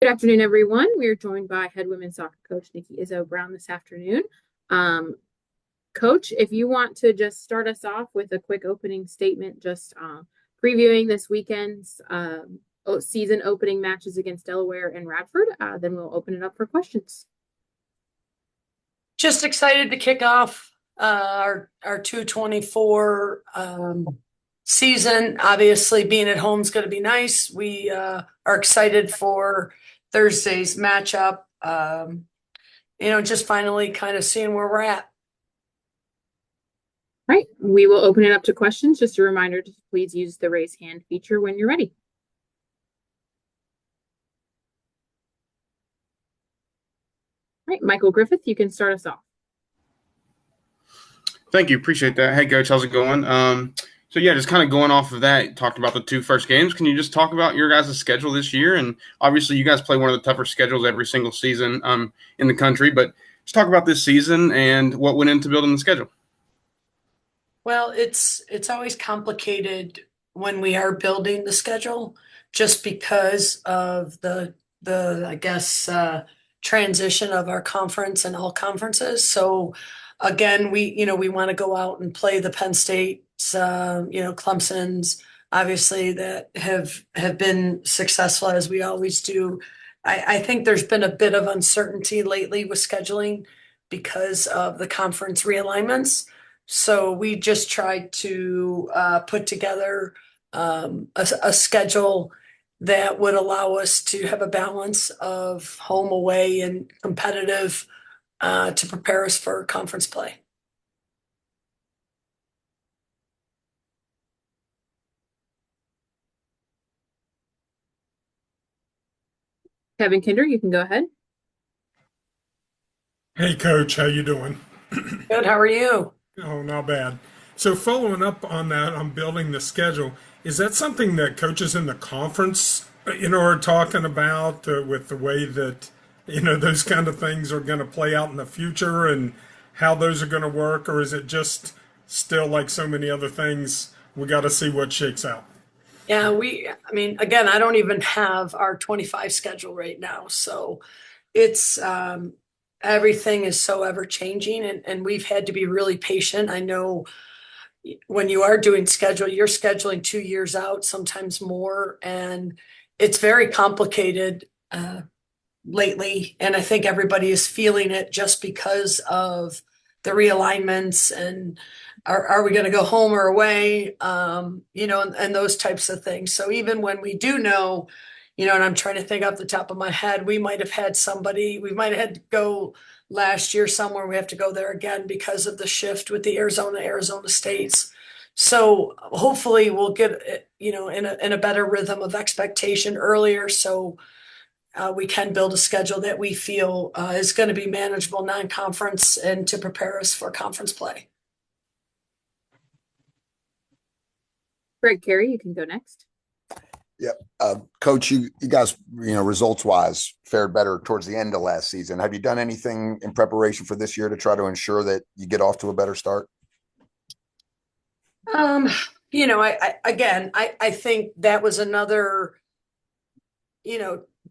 Good afternoon, everyone. We are joined by head women's soccer coach Nikki Izzo Brown this afternoon. Um, Coach, if you want to just start us off with a quick opening statement, just previewing this weekend's season opening matches against Delaware and Radford, then we'll open it up for questions. Just excited to kick off our 224 season. Obviously, being at home is going to be nice. We are excited for Thursday's matchup. Just finally kind of seeing where we're at. Right. We will open it up to questions. Just a reminder to please use the raise hand feature when you're ready. All right, Michael Griffith, you can start us off. Thank you. Appreciate that. Hey, Coach, how's it going? Just kind of going off of that, talked about the two first games. Can you just talk about your guys' schedule this year? And obviously, you guys play one of the tougher schedules every single season in the country, but just talk about this season and what went into building the schedule. Well, it's always complicated when we are building the schedule, just because of the I guess transition of our conference and all conferences. So again, we want to go out and play the Penn States, Clemson's, obviously that have been successful as we always do. I think there's been a bit of uncertainty lately with scheduling because of the conference realignments. So we just tried to put together a schedule that would allow us to have a balance of home, away, and competitive to prepare us for conference play. Kevin Kinder, you can go ahead. Hey, Coach, how you doing? Good, how are you? Oh, not bad. So following up on that, on building the schedule, is that something that coaches in the conference, are talking about with the way that, those kind of things are going to play out in the future and how those are going to work? Or is it just still like so many other things, we got to see what shakes out? Yeah, I mean, again, I don't even have our 25 schedule right now. So it's everything is so ever changing, and we've had to be really patient. I know when you are doing schedule, you're scheduling 2 years out, sometimes more, and it's very complicated lately. And I think everybody is feeling it just because of the realignments and are we going to go home or away, and those types of things. So even when we do know, and I'm trying to think off the top of my head, we might have had somebody, we might have had to go last year somewhere. We have to go there again because of the shift with the Arizona States. So hopefully we'll get, in a better rhythm of expectation earlier. So we can build a schedule that we feel is going to be manageable non-conference and to prepare us for conference play. Greg Carey, you can go next. Yeah, Coach, you guys, results wise, fared better towards the end of last season. Have you done anything in preparation for this year to try to ensure that you get off to a better start? Um, I think that was another,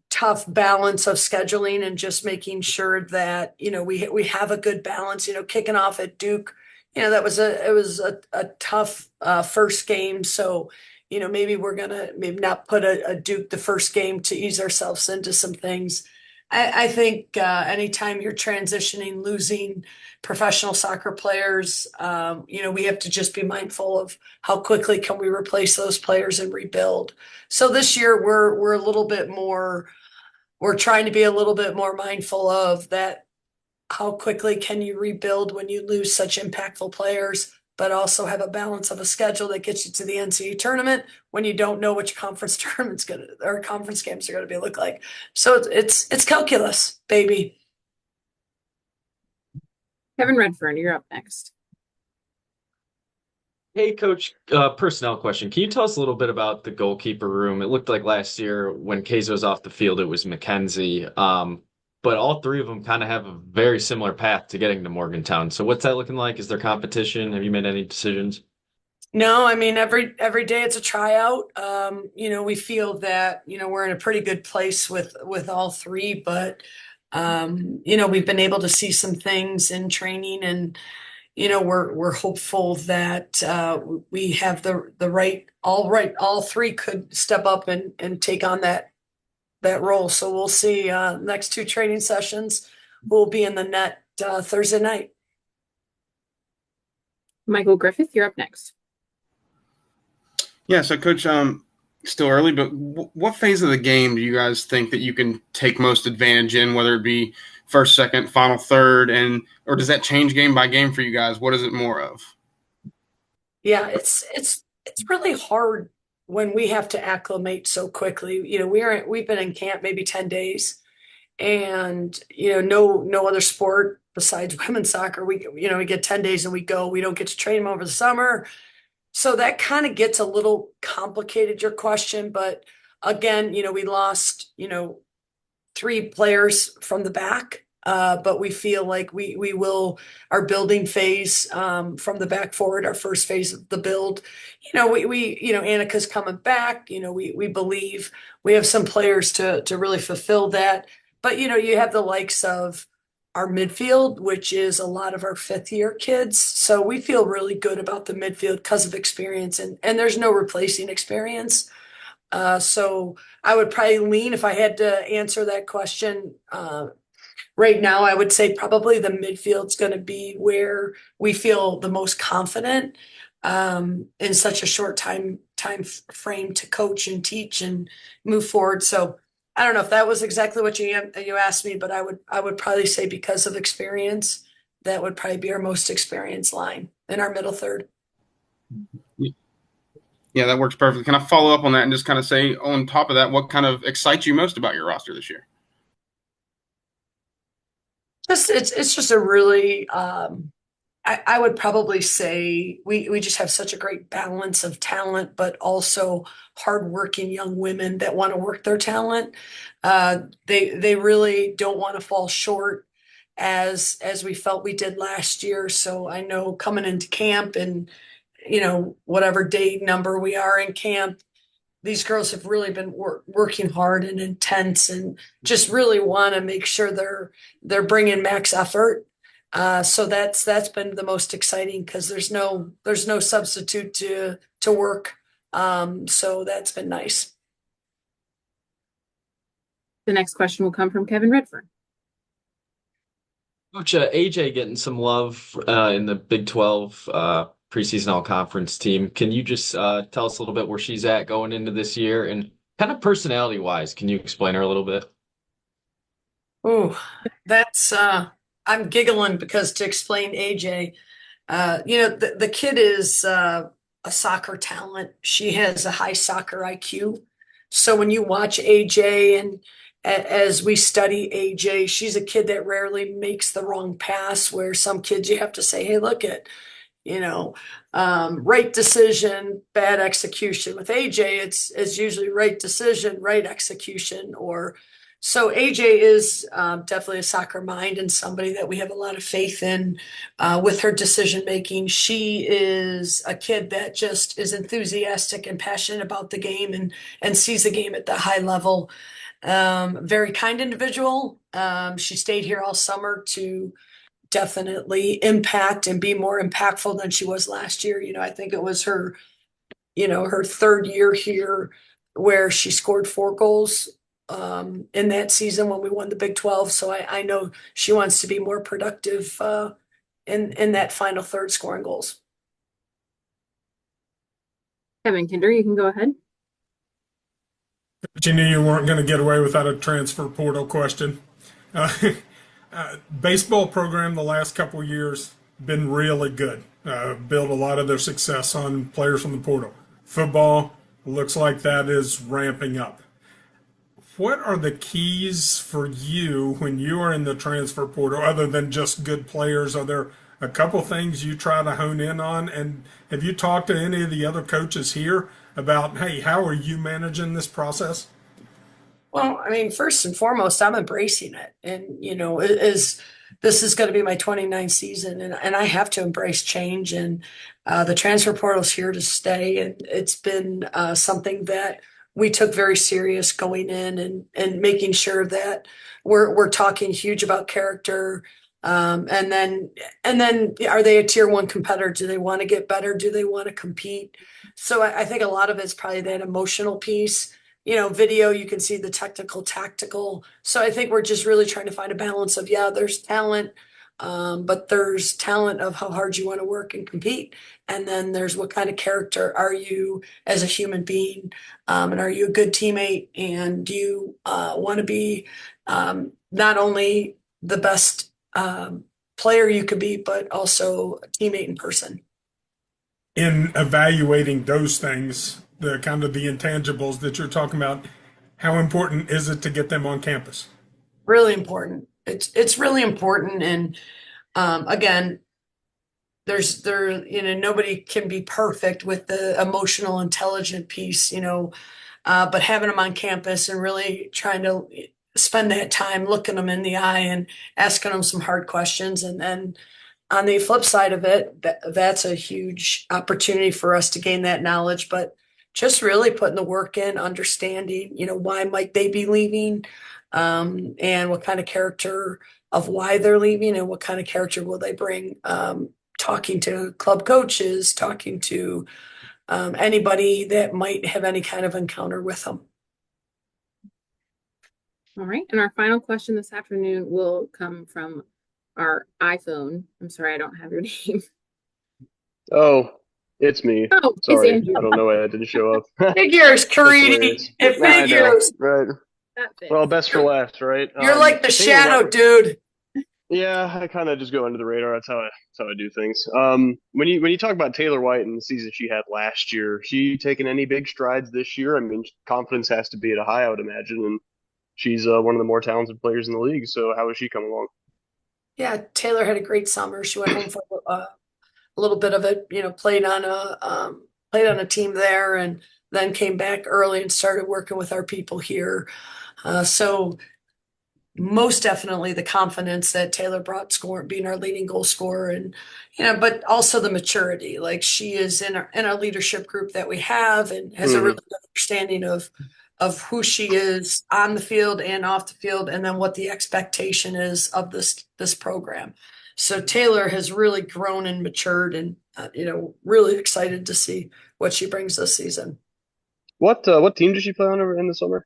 tough balance of scheduling and just making sure that, we have a good balance, kicking off at Duke. That was a tough first game. So, maybe we're gonna maybe not put a Duke the first game to ease ourselves into some things. I think anytime you're transitioning, losing professional soccer players, we have to just be mindful of how quickly can we replace those players and rebuild. So this year we're a little bit more, we're trying to be a little bit more mindful of that. How quickly can you rebuild when you lose such impactful players, but also have a balance of a schedule that gets you to the NCAA tournament when you don't know which conference tournament's gonna or conference games are gonna be look like. So it's calculus, baby. Kevin Redfern, you're up next. Hey, Coach, personnel question. Can you tell us a little bit about the goalkeeper room? It looked like last year when Keizo was off the field, it was Mackenzie. But all three of them kind of have a very similar path to getting to Morgantown. So what's that looking like? Is there competition? Have you made any decisions? No, I mean every day it's a tryout. We feel that, we're in a pretty good place with all three, but we've been able to see some things in training, and we're hopeful that we have the all three could step up and take on that role. So we'll see. Next two training sessions will be in the net Thursday night. Michael Griffith, you're up next. Yeah, so Coach, still early, but what phase of the game do you guys think that you can take most advantage in, whether it be first, second, final, third, or does that change game by game for you guys? What is it more of? Yeah, it's really hard when we have to acclimate so quickly. We've been in camp maybe 10 days, and no other sport besides women's soccer. We get 10 days and we go. We don't get to train them over the summer. So that kind of gets a little complicated, your question, but again, we lost, three players from the back. But we feel like we will our building phase from the back forward, our first phase of the build. Annika's coming back. We believe we have some players to really fulfill that. But you have the likes of our midfield, which is a lot of our fifth year kids. So we feel really good about the midfield because of experience, and there's no replacing experience. So I would probably lean, if I had to answer that question right now, I would say probably the midfield's going to be where we feel the most confident in such a short time frame to coach and teach and move forward. So I don't know if that was exactly what you asked me, but I would probably say because of experience, that would probably be our most experienced line in our middle third. Yeah, that works perfectly. Can I follow up on that and just kind of say, on top of that, what kind of excites you most about your roster this year? It's just a really I would probably say we just have such a great balance of talent, but also hardworking young women that want to work their talent. They really don't want to fall short as we felt we did last year. So I know coming into camp and whatever day number we are in camp, these girls have really been working hard and intense, and just really want to make sure they're bringing max effort. So that's been the most exciting because there's no substitute to work. So that's been nice. The next question will come from Kevin Redfern. Coach, AJ getting some love in the Big 12 preseason all-conference team. Can you just tell us a little bit where she's at going into this year, and kind of personality-wise, can you explain her a little bit? Oh, that's I'm giggling because to explain AJ, the kid is a soccer talent. She has a high soccer IQ. So when you watch AJ and as we study AJ, she's a kid that rarely makes the wrong pass, where some kids you have to say, hey, look at, you know, right decision, bad execution. With AJ, it's usually right decision, right execution. Or so AJ is definitely a soccer mind and somebody that we have a lot of faith in with her decision making. She is a kid that just is enthusiastic and passionate about the game and sees the game at the high level. Very kind individual. She stayed here all summer to definitely impact and be more impactful than she was last year. I think it was her third year here where she scored 4 goals in that season when we won the Big 12. So I know she wants to be more productive in that final third, scoring goals. Kevin Kinder, you can go ahead. But you knew you weren't going to get away without a transfer portal question. Uh, Baseball program the last couple of years been really good. Built a lot of their success on players from the portal. Football looks like that is ramping up. What are the keys for you when you are in the transfer portal, other than just good players? Are there a couple things you try to hone in on? And have you talked to any of the other coaches here about, hey, how are you managing this process? Well, I mean, first and foremost, I'm embracing it. And, as this is going to be my 29th season, and I have to embrace change. And the transfer portal is here to stay, and it's been something that we took very serious going in, and making sure that we're talking huge about character. And then are they a tier one competitor? Do they want to get better? Do they want to compete? So I think a lot of it's probably that emotional piece. Video, you can see the technical, tactical. So I think we're just really trying to find a balance of, yeah, there's talent, but there's talent of how hard you want to work and compete. And then there's what kind of character are you as a human being? And are you a good teammate? And do you want to be not only the best player you could be, but also a teammate in person? In evaluating those things, the kind of the intangibles that you're talking about, how important is it to get them on campus? Really important. It's really important. And again, nobody can be perfect with the emotional intelligent piece, but having them on campus and really trying to spend that time looking them in the eye and asking them some hard questions. And then on the flip side of it, that's a huge opportunity for us to gain that knowledge, but just really putting the work in, understanding, why might they be leaving, and what kind of character of why they're leaving, and what kind of character will they bring, talking to club coaches, talking to anybody that might have any kind of encounter with them. All right. And our final question this afternoon will come from our iPhone. I'm sorry, I don't have your name. Oh, it's me. Oh, Sorry, it's Andrew. I don't know why I didn't show up. Figures, That's Caridi. hilarious. It I know, figures. right? That fits. Well, best for last, right? You're like the Taylor shadow, White- dude. Yeah, I kind of just go under the radar. That's how I do things. When you talk about Taylor White and the season she had last year, she taken any big strides this year? I mean, confidence has to be at a high, I would imagine, and she's one of the more talented players in the league. So how is she coming along? Yeah, Taylor had a great summer. She went home for a little bit of it, played on a team there, and then came back early and started working with our people here. So most definitely the confidence that Taylor brought, being our leading goal scorer, and but also the maturity. Like, she is in our leadership group that we have, and has a really good understanding of who she is on the field and off the field, and then what the expectation is of this program. So Taylor has really grown and matured, and really excited to see what she brings this season. What team did she play on over in the summer?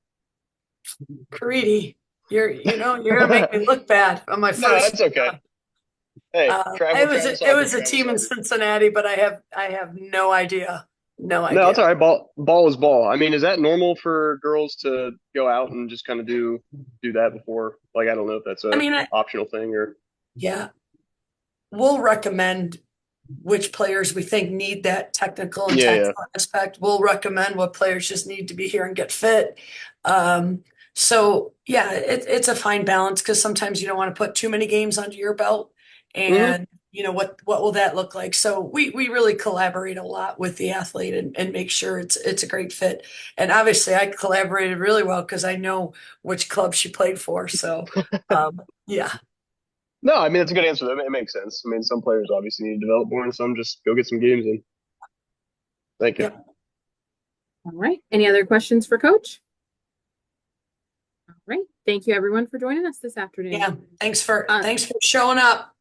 Caridi, you're gonna make me look bad on my No, first. that's okay. Hey, It was a team in Cincinnati, but I have no idea. No idea. No, it's all right. Ball is ball. I mean, is that normal for girls to go out and just kind of do that before? Like, I don't know if that's a optional thing or. Yeah, we'll recommend which players we think need that technical and tactical aspect. We'll recommend what players just need to be here and get fit. So yeah, it's a fine balance, because sometimes you don't want to put too many games under your belt, and what will that look like? So we really collaborate a lot with the athlete, and make sure it's a great fit. And obviously I collaborated really well because I know which club she played for. So yeah. No, I mean, that's a good answer. It makes sense. I mean, some players obviously need to develop more, and some just go get some games in. Thank you. Yep. All right. Any other questions for Coach? All right. Thank you, everyone, for joining us this afternoon. Yeah. Thanks for showing up.